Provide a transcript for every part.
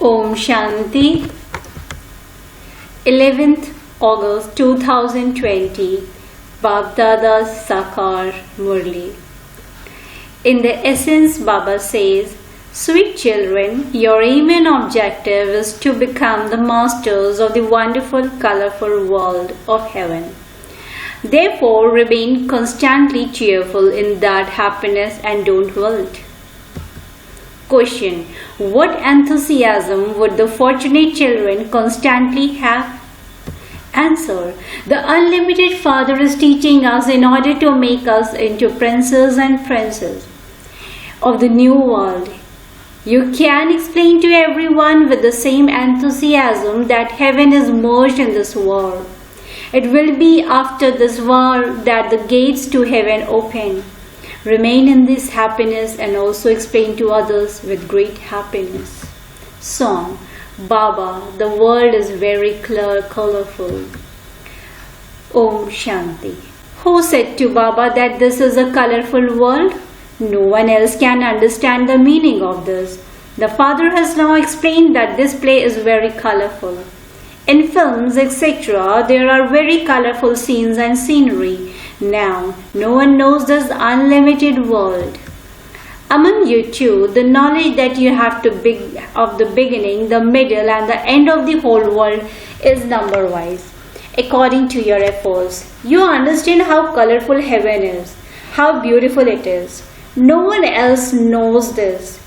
Om Shanti. 11th August 2020. Baapdada Murli. In the essence, Baba says, "Sweet children, your aim and objective is to become the masters of the wonderful, colorful world of heaven. Therefore, remain constantly cheerful in that happiness and don't wilt." Question: what enthusiasm would the fortunate children constantly have? Answer: the unlimited Father is teaching us in order to make us into princes and princes of the new world. You can explain to everyone with the same enthusiasm that heaven is merged in this world. It will be after this war that the gates to heaven open. Remain in this happiness and also explain to others with great happiness. Song: Baba, the world is very colorful. Om Shanti. Who said to Baba that this is a colorful world? No one else can understand the meaning of this. The Father has now explained that this play is very colorful. In films, etc., there are very colorful scenes and scenery. Now, no one knows this unlimited world. Among you too, the knowledge that you have of the beginning, the middle and the end of the whole world is number-wise, according to your efforts. You understand how colorful heaven is, how beautiful it is. No one else knows this.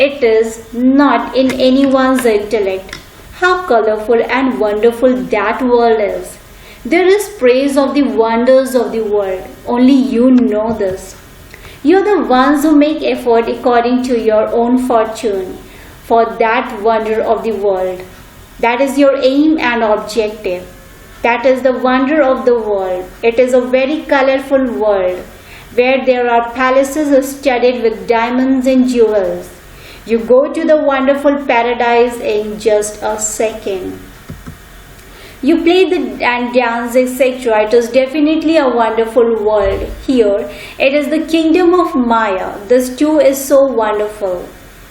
It is not in anyone's intellect. How colorful and wonderful that world is. There is praise of the wonders of the world. Only you know this. You are the ones who make effort according to your own fortune for that wonder of the world. That is your aim and objective. That is the wonder of the world. It is a very colorful world where there are palaces studded with diamonds and jewels. You go to the wonderful paradise in just a second. You play and dance, etc. It is definitely a wonderful world. Here, it is the kingdom of Maya. This too is so wonderful.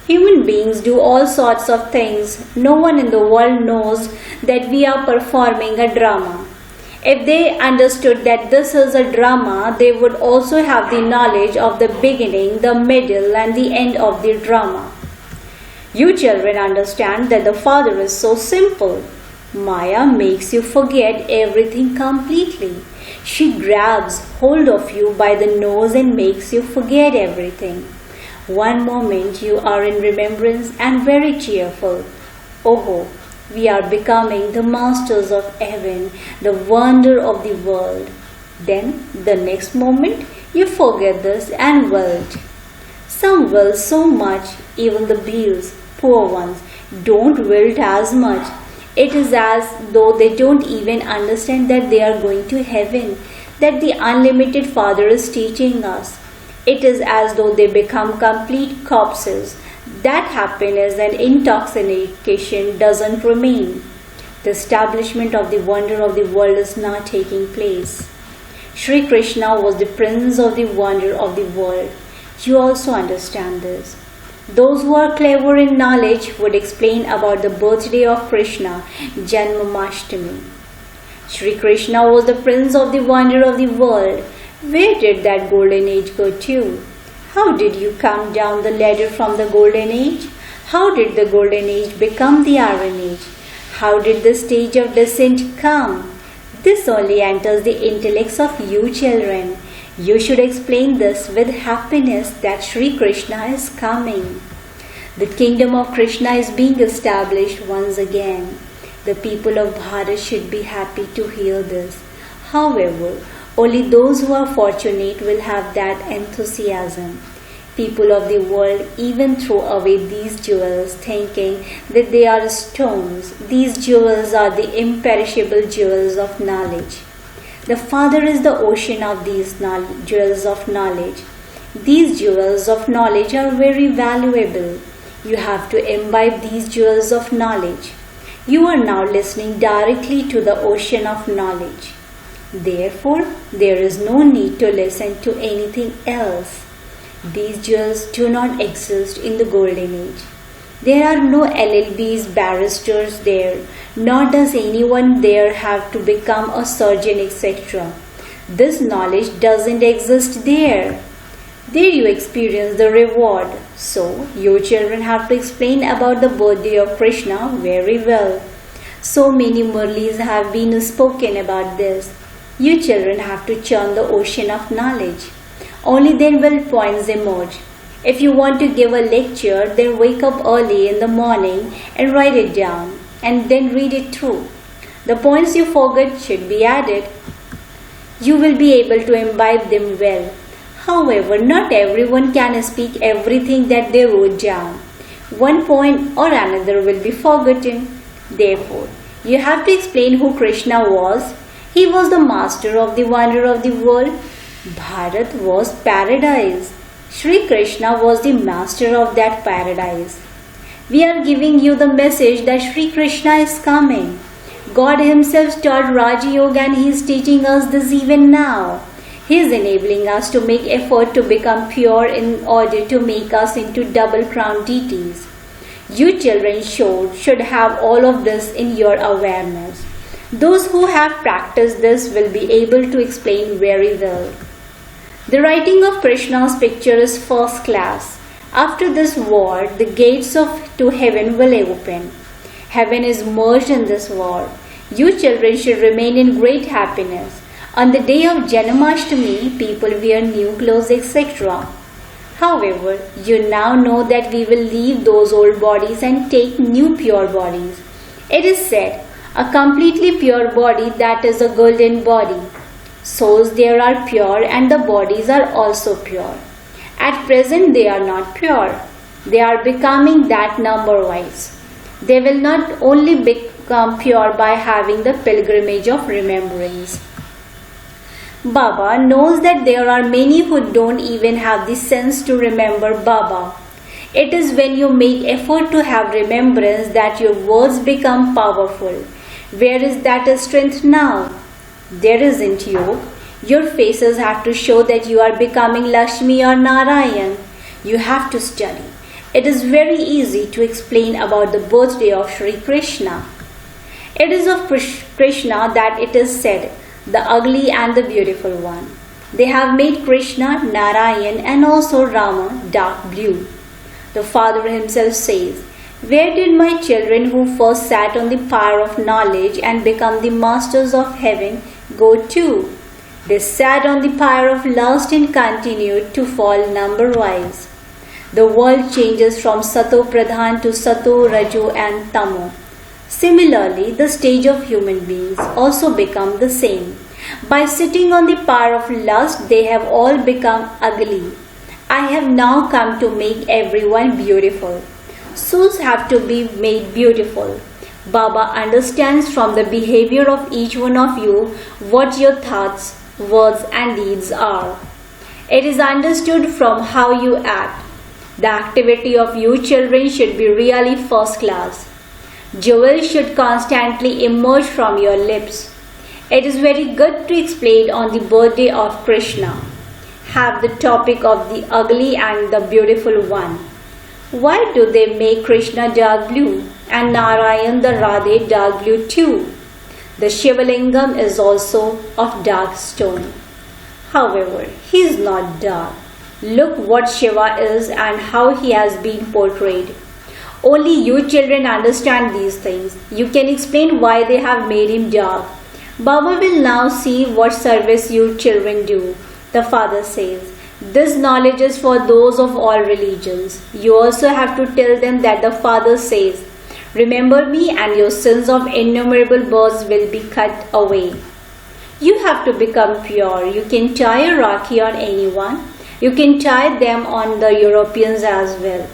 Human beings do all sorts of things. No one in the world knows that we are performing a drama. If they understood that this is a drama, they would also have the knowledge of the beginning, the middle, and the end of the drama. You children understand that the Father is so simple. Maya makes you forget everything completely. She grabs hold of you by the nose and makes you forget everything. One moment you are in remembrance and very cheerful. Oh, we are becoming the masters of heaven, the wonder of the world. Then the next moment you forget this and wilt. Some wilt so much, even the bees, poor ones, don't wilt as much. It is as though they don't even understand that they are going to heaven, that the unlimited Father is teaching us. It is as though they become complete corpses. That happiness and intoxication doesn't remain. The establishment of the wonder of the world is not taking place. Sri Krishna was the prince of the wonder of the world. You also understand this. Those who are clever in knowledge would explain about the birthday of Krishna, Janmashtami. Sri Krishna was the prince of the wonder of the world. Where did that golden age go to? How did you come down the ladder from the golden age? How did the golden age become the iron age? How did the stage of descent come? This only enters the intellects of you children. You should explain this with happiness that Sri Krishna is coming. The kingdom of Krishna is being established once again. The people of Bharat should be happy to hear this. However, only those who are fortunate will have that enthusiasm. People of the world even throw away these jewels thinking that they are stones. These jewels are the imperishable jewels of knowledge. The Father is the ocean of these jewels of knowledge. These jewels of knowledge are very valuable. You have to imbibe these jewels of knowledge. You are now listening directly to the ocean of knowledge. Therefore, there is no need to listen to anything else. These jewels do not exist in the golden age. There are no LLBs, barristers there, nor does anyone there have to become a surgeon, etc. This knowledge doesn't exist there. There you experience the reward. So, you children have to explain about the birthday of Krishna very well. So many Murlis have been spoken about this. You children have to churn the ocean of knowledge. Only then will points emerge. If you want to give a lecture, then wake up early in the morning and write it down and then read it through. The points you forget should be added. You will be able to imbibe them well. However, not everyone can speak everything that they wrote down. One point or another will be forgotten. Therefore, you have to explain who Krishna was. He was the master of the wonder of the world. Bharat was paradise. Shri Krishna was the master of that paradise. We are giving you the message that Shri Krishna is coming. God himself taught Raja Yoga and he is teaching us this even now. He is enabling us to make effort to become pure in order to make us into double-crowned deities. You children should have all of this in your awareness. Those who have practiced this will be able to explain very well. The writing of Krishna's picture is first class. After this war, the gates to heaven will open. Heaven is merged in this war. You children should remain in great happiness. On the day of Janmashtami, people wear new clothes, etc. However, you now know that we will leave those old bodies and take new pure bodies. It is said, a completely pure body, that is a golden body. Souls there are pure and the bodies are also pure. At present they are not pure. They are becoming that number-wise. They will not only become pure by having the pilgrimage of remembrance. Baba knows that there are many who don't even have the sense to remember Baba. It is when you make effort to have remembrance that your words become powerful. Where is that strength now? There isn't yoga. Your faces have to show that you are becoming Lakshmi or Narayan. You have to study. It is very easy to explain about the birthday of Sri Krishna. It is of Krishna that it is said, the ugly and the beautiful one. They have made Krishna, Narayan and also Rama dark blue. The Father himself says, where did my children who first sat on the pyre of knowledge and become the masters of heaven go to? They sat on the pyre of lust and continued to fall number-wise. The world changes from Sato Pradhan to Sato, Rajo and Tamo. Similarly, the stage of human beings also become the same. By sitting on the pyre of lust, they have all become ugly. I have now come to make everyone beautiful. Souls have to be made beautiful. Baba understands from the behavior of each one of you what your thoughts, words and deeds are. It is understood from how you act. The activity of you children should be really first class. Jewels should constantly emerge from your lips. It is very good to explain on the birthday of Krishna. Have the topic of the ugly and the beautiful one. Why do they make Krishna dark blue and Narayan the Radhe dark blue too? The Shivalingam is also of dark stone. However, he is not dark. Look what Shiva is and how he has been portrayed. Only you children understand these things. You can explain why they have made him dark. Baba will now see what service you children do. The Father says, this knowledge is for those of all religions. You also have to tell them that the Father says, remember me and your sins of innumerable births will be cut away. You have to become pure. You can tie a Rakhi on anyone. You can tie them on the Europeans as well.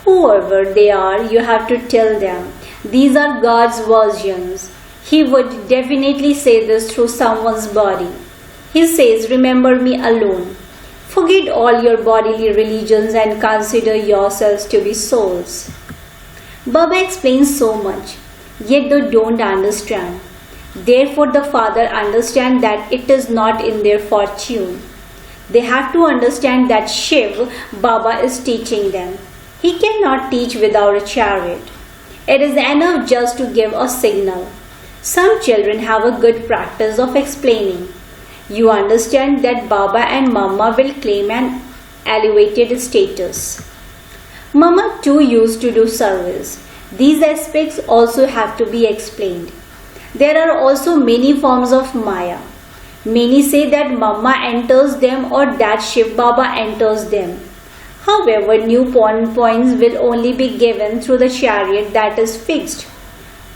Whoever they are, you have to tell them, these are God's versions. He would definitely say this through someone's body. He says, remember me alone. Forget all your bodily religions and consider yourselves to be souls. Baba explains so much, yet they don't understand. Therefore the Father understands that it is not in their fortune. They have to understand that Shiv, Baba is teaching them. He cannot teach without a chariot. It is enough just to give a signal. Some children have a good practice of explaining. You understand that Baba and Mama will claim an elevated status. Mama too used to do service. These aspects also have to be explained. There are also many forms of Maya. Many say that Mama enters them or that Shiv Baba enters them. However, new points will only be given through the chariot that is fixed.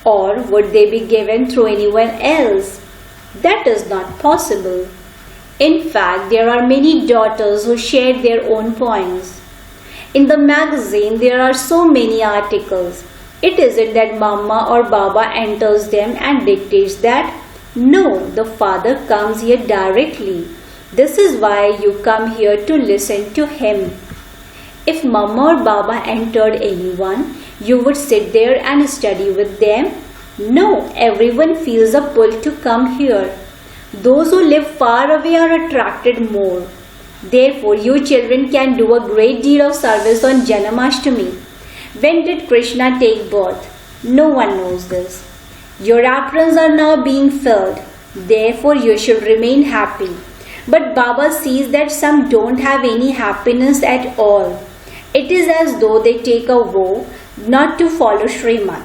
Or would they be given through anyone else? That is not possible. In fact, there are many daughters who shared their own points. In the magazine, there are so many articles. It isn't that Mama or Baba enters them and dictates that. No, the Father comes here directly. This is why you come here to listen to him. If Mama or Baba entered anyone, you would sit there and study with them? No, everyone feels a pull to come here. Those who live far away are attracted more. Therefore, you children can do a great deal of service on Janmashtami. When did Krishna take birth? No one knows this. Your aprons are now being filled. Therefore, you should remain happy. But Baba sees that some don't have any happiness at all. It is as though they take a vow not to follow Srimad.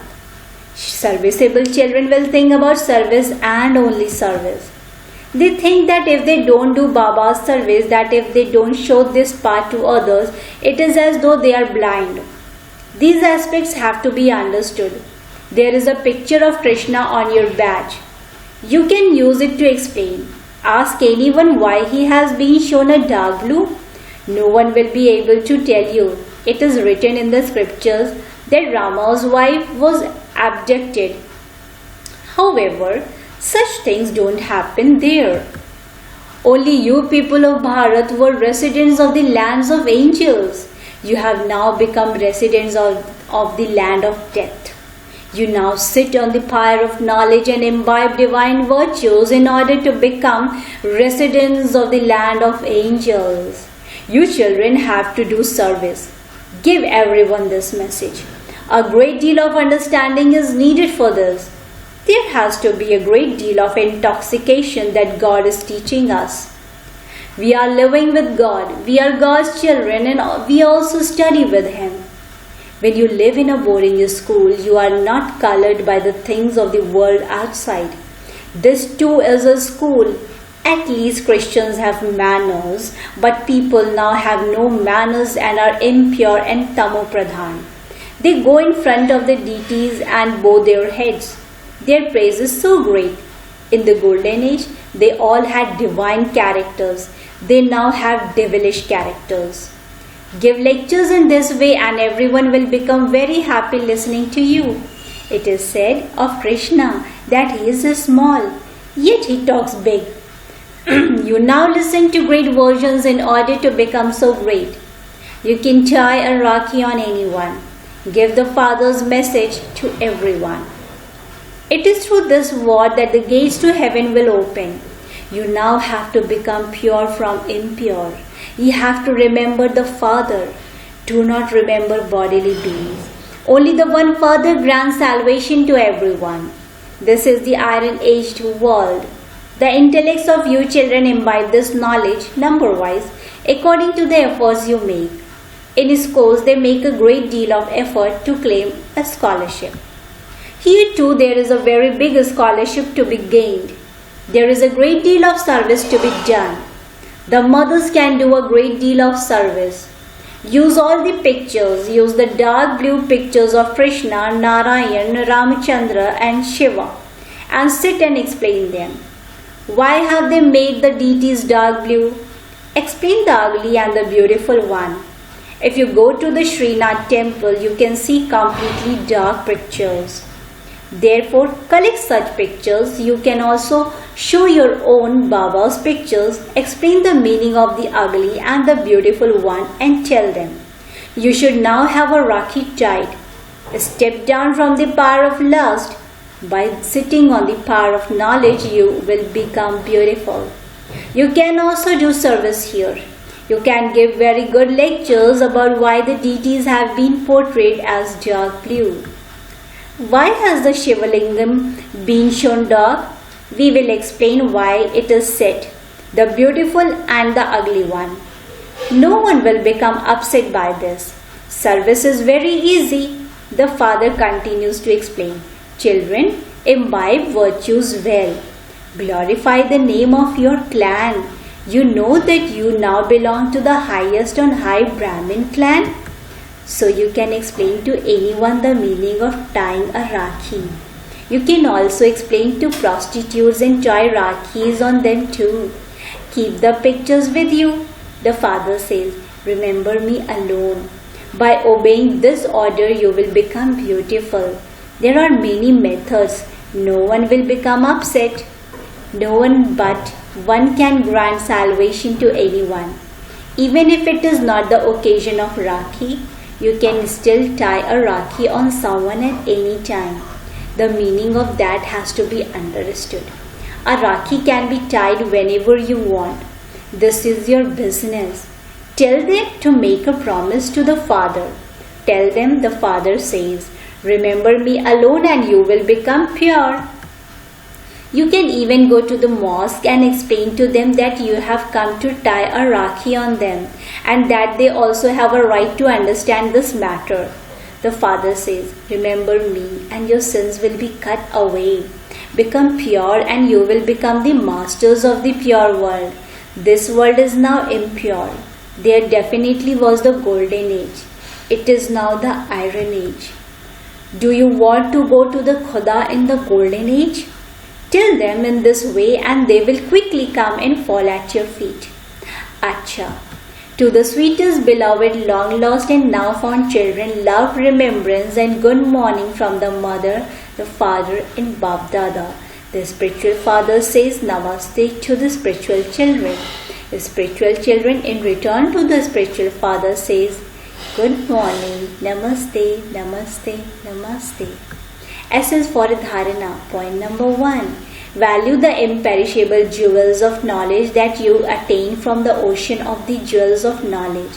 Serviceable children will think about service and only service. They think that if they don't do Baba's service, that if they don't show this path to others, it is as though they are blind. These aspects have to be understood. There is a picture of Krishna on your badge. You can use it to explain. Ask anyone why he has been shown a dark blue. No one will be able to tell you. It is written in the scriptures that Rama's wife was abducted. However, such things don't happen there. Only you people of Bharat were residents of the lands of angels. You have now become residents of the land of death. You now sit on the pyre of knowledge and imbibe divine virtues in order to become residents of the land of angels. You children have to do service. Give everyone this message. A great deal of understanding is needed for this. There has to be a great deal of intoxication that God is teaching us. We are living with God. We are God's children and we also study with Him. When you live in a boarding school, you are not colored by the things of the world outside. This too is a school. At least Christians have manners, but people now have no manners and are impure and tamopradhan. They go in front of the deities and bow their heads. Their praise is so great. In the golden age, they all had divine characters. They now have devilish characters. Give lectures in this way and everyone will become very happy listening to you. It is said of Krishna that he is small, yet he talks big. You now listen to great versions in order to become so great. You can tie a rakhi on anyone. Give the Father's message to everyone. It is through this word that the gates to heaven will open. You now have to become pure from impure. You have to remember the Father. Do not remember bodily beings. Only the one Father grants salvation to everyone. This is the iron-aged world. The intellects of you children imbibe this knowledge number-wise according to the efforts you make. In schools, they make a great deal of effort to claim a scholarship. Here too there is a very big scholarship to be gained. There is a great deal of service to be done. The mothers can do a great deal of service. Use all the pictures. Use the dark blue pictures of Krishna, Narayan, Ramachandra and Shiva and sit and explain them. Why have they made the deities dark blue? Explain the ugly and the beautiful one. If you go to the Srinath temple, you can see completely dark pictures. Therefore, collect such pictures. You can also show your own Baba's pictures, explain the meaning of the ugly and the beautiful one and tell them. You should now have a rakhi tied. Step down from the power of lust. By sitting on the power of knowledge, you will become beautiful. You can also do service here. You can give very good lectures about why the deities have been portrayed as dark blue. Why has the Shivalingam been shown dark? We will explain why it is said, the beautiful and the ugly one. No one will become upset by this. Service is very easy. The father continues to explain. Children, imbibe virtues well. Glorify the name of your clan. You know that you now belong to the highest on high Brahmin clan. So you can explain to anyone the meaning of tying a rakhi. You can also explain to prostitutes and tie rakhis on them too. Keep the pictures with you. The father says, remember me alone. By obeying this order, you will become beautiful. There are many methods. No one will become upset. No one but one can grant salvation to anyone. Even if it is not the occasion of Rakhi, you can still tie a Rakhi on someone at any time. The meaning of that has to be understood. A Rakhi can be tied whenever you want. This is your business. Tell them to make a promise to the father. Tell them the father says, remember me alone and you will become pure. You can even go to the mosque and explain to them that you have come to tie a rakhi on them and that they also have a right to understand this matter. The father says, remember me and your sins will be cut away. Become pure and you will become the masters of the pure world. This world is now impure. There definitely was the golden age. It is now the iron age. Do you want to go to the Khuda in the golden age? Tell them in this way and they will quickly come and fall at your feet. Acha. To the sweetest beloved, long lost and now found children, love, remembrance and good morning from the mother, the father and Baapdada. The spiritual father says namaste to the spiritual children. The spiritual children in return to the spiritual father says, good morning, namaste, namaste, namaste. Essence for dharana. Point number 1. Value the imperishable jewels of knowledge that you attain from the ocean of the jewels of knowledge.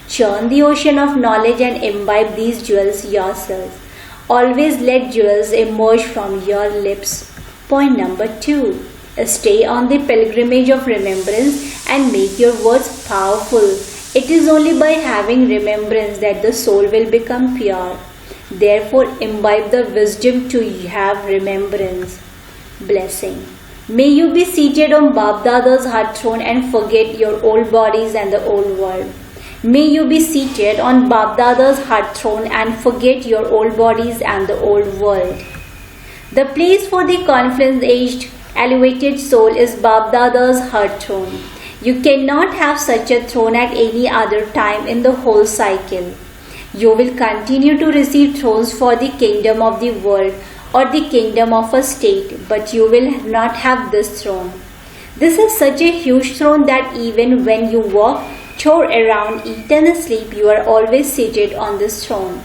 Churn the ocean of knowledge and imbibe these jewels yourself. Always let jewels emerge from your lips. Point number 2. Stay on the pilgrimage of remembrance and make your words powerful. It is only by having remembrance that the soul will become pure. Therefore, imbibe the wisdom to have remembrance. Blessing. May you be seated on Baapdada's heart throne and forget your old bodies and the old world. May you be seated on Baapdada's heart throne and forget your old bodies and the old world. The place for the confluence-aged, elevated soul is Baapdada's heart throne. You cannot have such a throne at any other time in the whole cycle. You will continue to receive thrones for the kingdom of the world or the kingdom of a state, but you will not have this throne. This is such a huge throne that even when you walk, chore around, eat and sleep, you are always seated on this throne.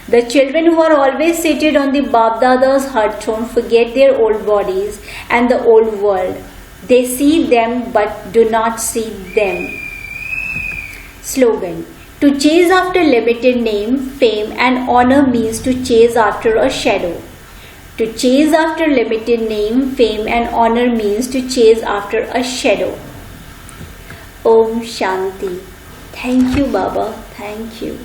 The children who are always seated on the Baapdada's heart throne forget their old bodies and the old world. They see them but do not see them. Slogan. To chase after limited name, fame and honor means to chase after a shadow. To chase after limited name, fame and honor means to chase after a shadow. Om Shanti. Thank you, Baba. Thank you.